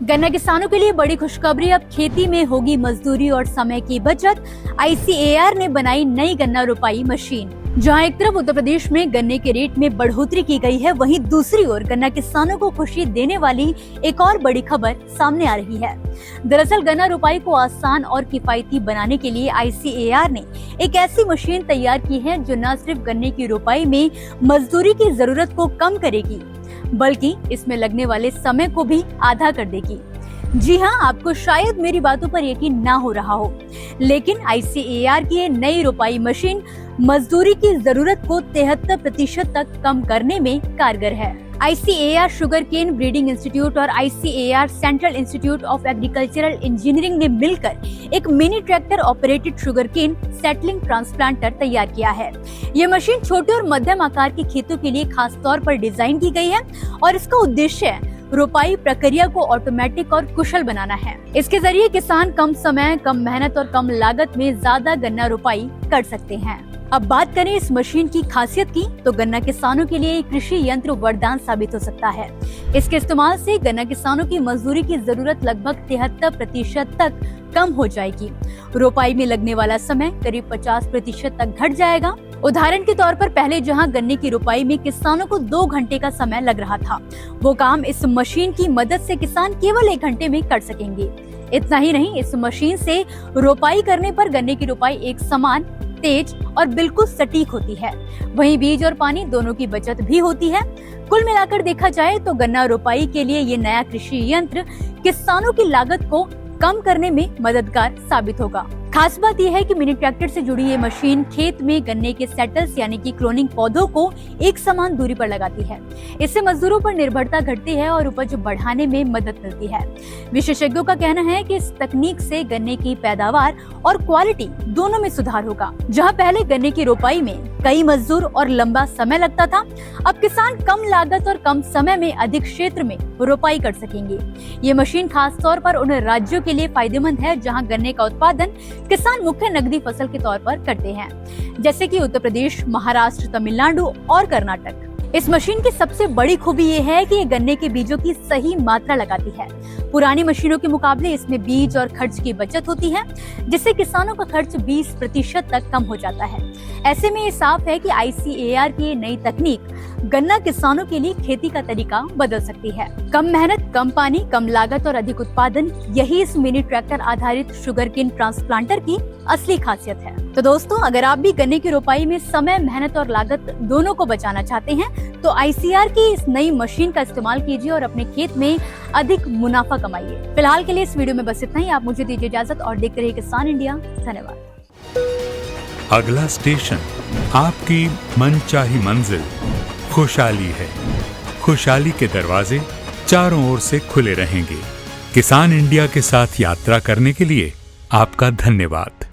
गन्ना किसानों के लिए बड़ी खुशखबरी, अब खेती में होगी मजदूरी और समय की बचत। ICAR ने बनाई नई गन्ना रोपाई मशीन। जहां एक तरफ उत्तर प्रदेश में गन्ने के रेट में बढ़ोतरी की गई है, वहीं दूसरी ओर गन्ना किसानों को खुशी देने वाली एक और बड़ी खबर सामने आ रही है। दरअसल गन्ना रोपाई को आसान और किफायती बनाने के लिए ICAR ने एक ऐसी मशीन तैयार की है जो न सिर्फ गन्ने की रोपाई में मजदूरी की जरूरत को कम करेगी, बल्कि इसमें लगने वाले समय को भी आधा कर देगी। जी हाँ, आपको शायद मेरी बातों पर यकीन ना हो रहा हो, लेकिन ICAR की ये नई रोपाई मशीन मजदूरी की जरूरत को 73% तक कम करने में कारगर है। ICAR sugar cane breeding institute और ICAR central institute of agricultural engineering ने मिलकर एक mini tractor operated sugar cane settling transplanter तैयार किया है। ये मशीन छोटे और मध्यम आकार के खेतों के लिए खास तौर पर डिजाइन की गई है और इसका उद्देश्य रोपाई प्रक्रिया को ऑटोमेटिक और कुशल बनाना है। इसके जरिए किसान कम समय, कम मेहनत और कम लागत में ज्यादा गन्ना रोपाई कर सकते हैं। अब बात करें इस मशीन की खासियत की, तो गन्ना किसानों के लिए कृषि यंत्र वरदान साबित हो सकता है। इसके इस्तेमाल से गन्ना किसानों की मजदूरी की जरूरत लगभग 73% तक कम हो जाएगी। रोपाई में लगने वाला समय करीब 50% तक घट जाएगा। उदाहरण के तौर पर पहले जहां गन्ने की रोपाई में किसानों को 2 घंटे का समय लग रहा था, वो काम इस मशीन की मदद से किसान केवल 1 घंटे में कर सकेंगे। इतना ही नहीं, इस मशीन से रोपाई करने पर गन्ने की रोपाई एक समान, तेज और बिल्कुल सटीक होती है। वहीं बीज और पानी दोनों की बचत भी होती है। कुल मिलाकर देखा जाए तो गन्ना रोपाई के लिए ये नया कृषि यंत्र किसानों की लागत को कम करने में मददगार साबित होगा। खास बात यह है कि मिनी ट्रैक्टर से जुड़ी ये मशीन खेत में गन्ने के सेटल्स यानी कि क्लोनिंग पौधों को एक समान दूरी पर लगाती है। इससे मजदूरों पर निर्भरता घटती है और उपज बढ़ाने में मदद मिलती है। विशेषज्ञों का कहना है कि इस तकनीक से गन्ने की पैदावार और क्वालिटी दोनों में सुधार होगा। जहां पहले गन्ने की रोपाई में कई मजदूर और लंबा समय लगता था, अब किसान कम लागत और कम समय में अधिक क्षेत्र में रोपाई कर सकेंगे। ये मशीन खास तौर पर उन राज्यों के लिए फायदेमंद है जहां गन्ने का उत्पादन किसान मुख्य नकदी फसल के तौर पर करते हैं, जैसे कि उत्तर प्रदेश, महाराष्ट्र, तमिलनाडु और कर्नाटक। इस मशीन की सबसे बड़ी खूबी ये है कि ये गन्ने के बीजों की सही मात्रा लगाती है। पुरानी मशीनों के मुकाबले इसमें बीज और खर्च की बचत होती है, जिससे किसानों का खर्च 20% तक कम हो जाता है। ऐसे में ये साफ है कि ICAR की नई तकनीक गन्ना किसानों के लिए खेती का तरीका बदल सकती है। कम मेहनत, कम पानी, कम लागत और अधिक उत्पादन, यही इस मिनी ट्रैक्टर आधारित शुगर केन ट्रांसप्लांटर की असली खासियत है। तो दोस्तों, अगर आप भी गन्ने की रोपाई में समय, मेहनत और लागत दोनों को बचाना चाहते हैं, तो ICAR की इस नई मशीन का इस्तेमाल कीजिए और अपने खेत में अधिक मुनाफा कमाइए। फिलहाल के लिए इस वीडियो में बस इतना ही। आप मुझे दीजिए इजाजत और देखते रहिए किसान इंडिया। धन्यवाद। अगला स्टेशन आपकी मनचाही मंजिल खुशहाली है। खुशहाली के दरवाजे चारों ओर से खुले रहेंगे। किसान इंडिया के साथ यात्रा करने के लिए आपका धन्यवाद।